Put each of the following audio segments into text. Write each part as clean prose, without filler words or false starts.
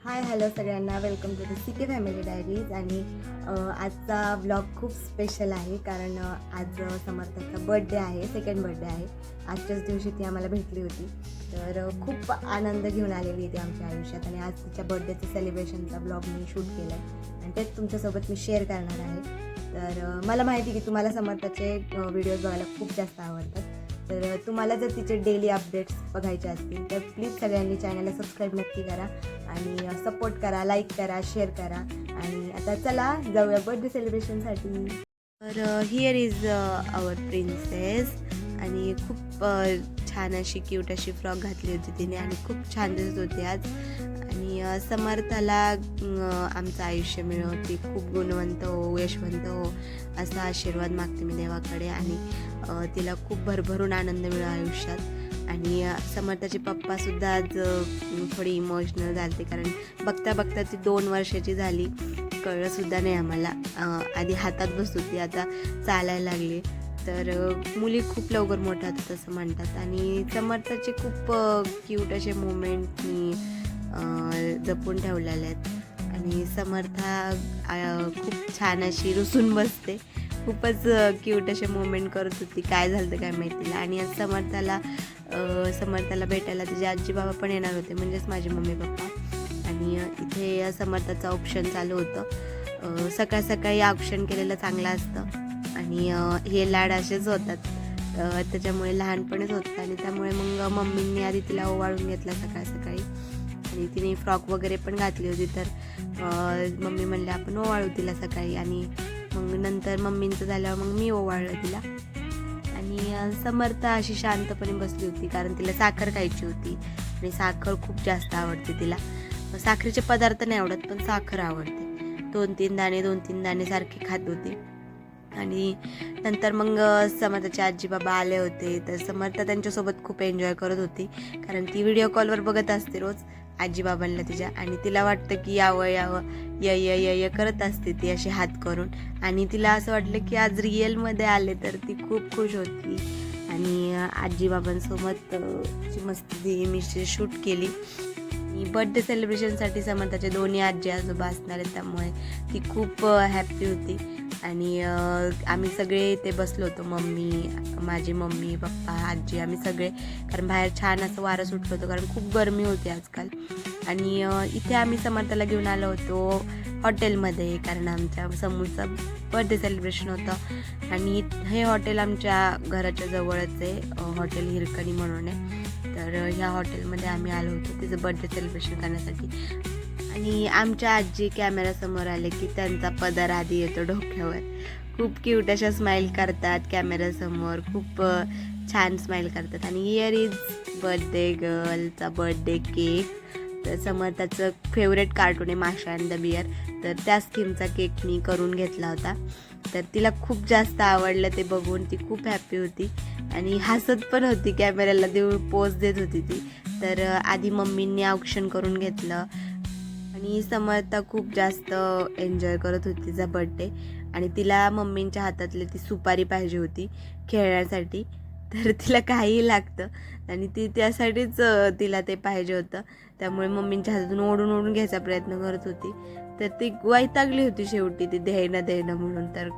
हाय hello सगळ्यांना, welcome to the CK family diaries. आणि आजचा ब्लॉग खूप स्पेशल आहे कारण आज समर्थाचा बर्थडे आहे, सेकंड बर्थडे आहे. आजच्याच दिवशी ती आम्हाला भेटली होती, तर खूप आनंद घेऊन आलेली ती आमच्या आयुष्यात. आणि आज तिच्या बर्थडेचं सेलिब्रेशनचा ब्लॉग मी शूट केला आहे आणि तेच तुमच्यासोबत मी शेअर करणार आहे. तर मला माहिती आहे की तुम्हाला समर्थाचे व्हिडिओज बघायला खूप जास्त आवडतात. तर तुम्हाला जर तिचे डेली अपडेट्स बघायचे असतील तर प्लीज सगळ्यांनी चॅनलला सबस्क्राईब नक्की करा आणि सपोर्ट करा, लाईक करा, शेअर करा. आणि आता चला जाऊया बर्थडे सेलिब्रेशनसाठी. तर हिअर इज आवर प्रिन्सेस. आणि खूप छान अशी क्यूट अशी फ्रॉक घातली होती तिने आणि खूप छान दिसत होती आज. आणि समर्थाला आमचं आयुष्य मिळो, ती खूप गुणवंत हो, यशवंत हो असा आशीर्वाद मागते मी देवाकडे. आणि तिला खूप भरभरून आनंद मिळो आयुष्यात. आणि समर्थाचे पप्पासुद्धा आज थोडी इमोशनल झाले, कारण बघता बघता ती 2 वर्षाची झाली, कळलंसुद्धा नाही आम्हाला. आधी हातात बसत होती, आता चालायला लागली. तर मुली खूप लवकर मोठ्या होतात असं म्हणतात. आणि समर्थाचे खूप क्यूट असे मोमेंट मी जपून ठेवलेले आहेत. आणि समर्था खूप छान अशी रुसून बसते, खूपच क्यूट असे मोमेंट करत होती. काय झालं तर काय माहिती. आणि आज समर्थाला भेटायला तिचे आजी बाबा पण येणार होते, म्हणजेच माझे मम्मी पप्पा. आणि इथे समर्थाचं ऑप्शन चालू होतं. सकाळ सकाळी ऑप्शन केलेलं चांगलं असतं आणि हे लाड असेच होतात, त्याच्यामुळे लहानपणीच होतं. आणि त्यामुळे मग मम्मींनी आधी तिला ओवाळून घेतला सकाळ सकाळी. आणि तिने फ्रॉक वगैरे पण घातली होती, तर मम्मी म्हणले आपण ओवाळू तिला सकाळी. आणि मग नंतर मम्मींचं झाल्यावर मग मी ओवाळलं तिला. आणि समर्था अशी शांतपणे बसली होती, कारण तिला साखर खायची होती आणि साखर खूप जास्त आवडते तिला. साखरेचे पदार्थ नाही आवडत, पण साखर आवडते. 2-3 दाणे सारखे खात होती. आणि नंतर मग समर्थाचे आजी बाबा आले होते, तर समर्था त्यांच्यासोबत खूप एन्जॉय करत होती, कारण ती व्हिडिओ कॉलवर बघत असते रोज आजीबाबांना तिच्या. आणि तिला वाटतं की यावं यावं, य य य य करत असते ती अशी हात करून. आणि तिला असं वाटलं की आज रिअलमध्ये आले, तर ती खूप खुश होती. आणि आजीबाबांसोबत मस्ती मी शूट केली. आणि बर्थडे सेलिब्रेशनसाठी समर्थाचे दोन्ही आजी आजोबा असणार आहेत, त्यामुळे ती खूप हॅप्पी होती. आणि आम्ही सगळे इथे बसलो होतो, माझी मम्मी पप्पा आजी, आम्ही सगळे. कारण बाहेर छान असं वारं सुटलं होतं, कारण खूप गरमी होती आजकाल. आणि इथे आम्ही समर्थाला घेऊन आलो होतो हॉटेलमध्ये, कारण आमच्या समूहचं बर्थडे सेलिब्रेशन होतं. आणि हे हॉटेल आमच्या घराच्या जवळच आहे, हॉटेल हिरकणी म्हणून आहे. तर ह्या हॉटेलमध्ये आम्ही आलो होतो तिचं बर्थडे सेलिब्रेशन करण्यासाठी. आणि आमच्या आजी कॅमेरासमोर आले की त्यांचा पदर आधी येतो डोक्यावर. खूप क्यूट अशा स्माईल करतात कॅमेरासमोर, खूप छान स्माईल करतात. आणि हिअर इज बर्थडे गर्लचा बर्थडे केक. तर समर्थाचं फेवरेट कार्टून आहे माशा अँड द बिअर, तर त्याच थीमचा केक मी करून घेतला होता. तर तिला खूप जास्त आवडलं ते बघून, ती खूप हॅप्पी होती आणि हसत पण होती, कॅमेऱ्याला देऊन पोज देत होती ती. तर आधी मम्मींनी औक्षण करून घेतलं आणि समर्था खूप जास्त एन्जॉय करत होती तिचा बर्थडे. आणि तिला मम्मींच्या हातातली ती सुपारी पाहिजे होती खेळण्यासाठी, तर तिला काहीही लागतं आणि ती त्यासाठीच तिला ते पाहिजे होतं. त्यामुळे मम्मींच्या हातातून ओढून ओढून घ्यायचा प्रयत्न करत होती. तर ती वैतागली होती शेवटी, ती देणं म्हणून. तर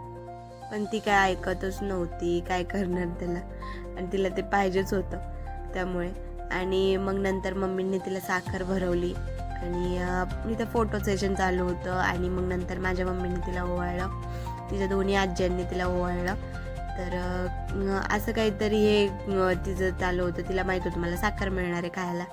पण ती काय ऐकतच नव्हती, काय करणार त्याला, आणि तिला ते पाहिजेच होतं त्यामुळे. आणि मग नंतर मम्मींनी तिला साखर भरवली आणि इथं फोटो सेशन चालू होतं. आणि मग नंतर माझ्या मम्मीने तिला ओवाळलं, तिच्या दोन्ही आज्यांनी तिला ओवाळलं. तर असं काहीतरी हे तिचं चालू होतं. तिला माहीत होतं मला साखर मिळणार आहे खायला,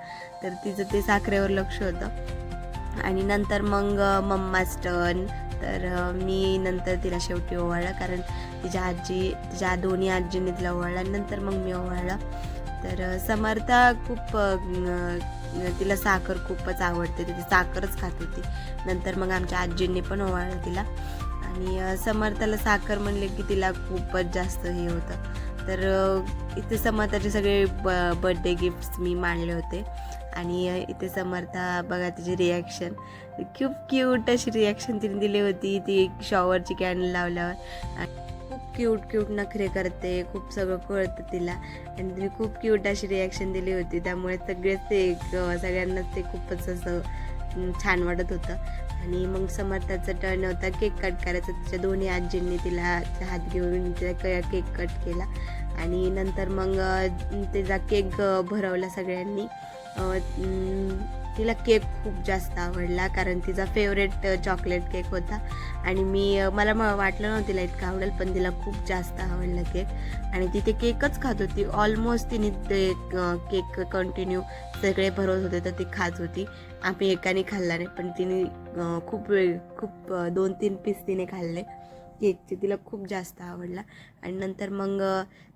तर तिचं ते साखरेवर लक्ष होतं. आणि नंतर मग मम्माच टर्न. तर मी नंतर तिला शेवटी ओवाळलं, कारण तिच्या दोन्ही आजींनी तिला ओवाळलं आणि नंतर मग मी ओवाळलं. तर समर्था खूप तिला साखर खूपच आवडते, ती साखरच खात होती. नंतर मग आमच्या आजींनी पण ओवाळलं तिला. आणि समर्थाला साखर म्हणले की तिला खूपच जास्त हे होतं. तर इथे समर्थाचे सगळे बर्थडे गिफ्ट्स मी मांडले होते. आणि इथे समर्था बघा तिची रिॲक्शन, खूप क्यूट अशी रिॲक्शन तिने दिली होती. ती शॉवरची कॅन्डल लावल्यावर खूप क्यूट नखरे करते, खूप सगळं कळतं तिला. आणि तिने खूप क्यूट अशी रिॲक्शन दिली होती, त्यामुळे सगळ्यांनाच ते खूपच असं छान वाटत होतं. आणि मग समर्थाचं टर्न होता केक कट करायचं. तिच्या दोन्ही आजींनी तिला हात घेऊन तिला केक कट केला आणि नंतर मग तिचा केक भरवला सगळ्यांनी. तिला केक खूप जास्त आवडला कारण तिचा फेवरेट चॉकलेट केक होता आणि मला वाटलं नव्हतं तिला इतकं आवडेल, पण तिला खूप जास्त आवडला केक आणि ती ते केकच खात होती. ऑलमोस्ट तिने ते केक कंटिन्यू सगळे भरवत होते तर ती खात होती. आम्ही एकाने खाल्ला नाही, पण तिने खूप 2-3 पीस तिने खाल्ले केकचे. तिला खूप जास्त आवडला आणि नंतर मग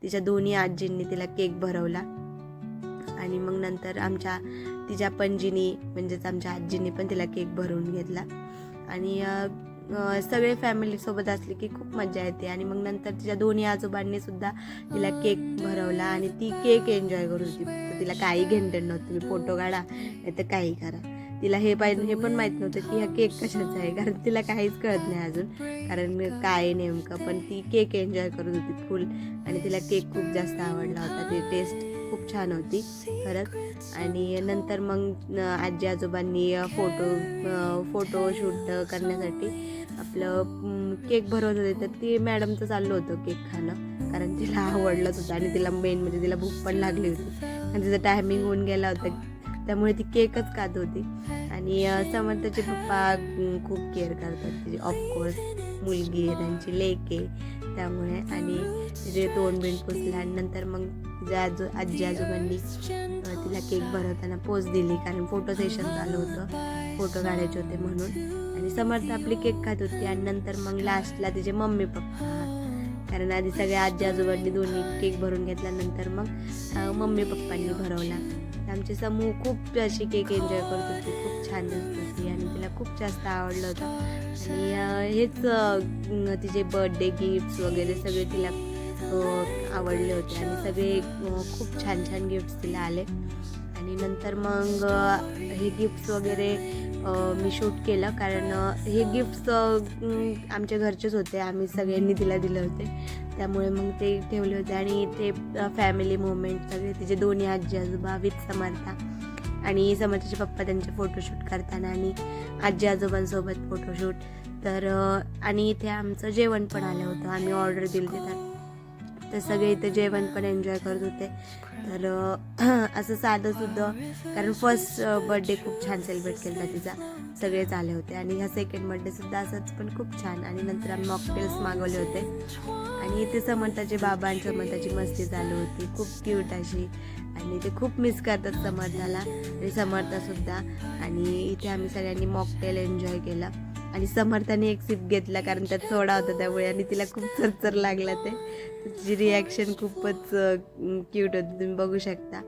तिच्या दोन्ही आजींनी तिला केक भरवला आणि मग नंतर तिच्या पणजीनी म्हणजेच आमच्या आजींनी पण तिला केक भरवून घेतला आणि सगळे फॅमिलीसोबत असले की खूप मजा येते. आणि मग नंतर तिच्या दोन्ही आजोबांनी सुद्धा तिला केक भरवला आणि ती केक एन्जॉय करत होती. तर तिला काही घेणं नव्हतं, तुम्ही फोटो काढा नाही तर काही करा. तिला हे पण माहीत नव्हतं की हा केक कशाचा आहे, कारण तिला काहीच कळत नाही अजून कारण काय नेमकं. पण ती केक एन्जॉय करत होती फुल आणि तिला केक खूप जास्त आवडला होता. ती टेस्ट खूप छान होती खरंच. आणि नंतर मग आजी आजोबांनी फोटो शूट करण्यासाठी आपलं केक भरवत होते. तर ती मॅडमचं चाललं होतं केक खाणं कारण तिला आवडलंच होतं आणि तिला मेन म्हणजे तिला भूक पण लागली होती आणि तिचा टायमिंग होऊन गेला होता, त्यामुळे ती केकच खात होती. आणि समर्थाचे पप्पा खूप केअर करतात तिची, ऑफकोर्स मुलगी आहे, त्यांची लेक आहे त्यामुळे. आणि तिचे तोंड बिंड पुसला आणि नंतर मग तिच्या आजी आजोबांनी तिला केक भरवताना पोज दिली कारण फोटो सेशन चालू होतं, फोटो काढायचे होते म्हणून. आणि समर्थ आपली केक खात होती आणि नंतर मग लास्टला तिचे मम्मी पप्पा, कारण आधी सगळ्या आजी आजोबांनी दोन्ही केक भरून घेतल्यानंतर मग मम्मी पप्पांनी भरवला. आमची समूह खूप अशी केक एन्जॉय करत होती, खूप छान दिसत होती आणि तिला खूप जास्त आवडलं होतं. आणि हेच तिचे बर्थडे गिफ्ट्स वगैरे सगळे तिला आवडले होते आणि सगळे खूप छान छान गिफ्ट्स तिला आले. आणि नंतर मग हे गिफ्ट्स वगैरे मी शूट केलं कारण हे गिफ्ट्स आमच्या घरचेच होते, आम्ही सगळ्यांनी तिला दिले होते त्यामुळे मग ते ठेवले होते. आणि ते फॅमिली मोमेंट सगळे तिचे दोन्ही आजी आजोबा विथ समर्था आणि समर्थाचे पप्पा त्यांचे फोटोशूट करताना आणि आजी आजोबांसोबत फोटोशूट. तर आणि इथे आमचं जेवण पण आलं होतं, आम्ही ऑर्डर दिली होती तर सगळे इथे जेवण पण एन्जॉय करत होते. तर असं साधंसुद्धा कारण फर्स्ट बर्थडे खूप छान सेलिब्रेट केला तिचा, सगळेच आले होते. आणि ह्या सेकंड बर्थडेसुद्धा असंच पण खूप छान. आणि नंतर आम्ही मॉकटेल्स मागवले होते आणि इथे समर्थाचे बाबा आणि समर्थाची मस्ती चालू होती खूप क्यूट अशी आणि ते खूप मिस करतात समर्थाला आणि समर्थासुद्धा. आणि इथे आम्ही सगळ्यांनी मॉकटेल एन्जॉय केला आणि समर्थाने एक सिप घेतला कारण त्यात सोडा होता त्यामुळे आणि तिला खूप चरचर लागला ते. तिची रिॲक्शन खूपच क्यूट होती, तुम्ही बघू शकता.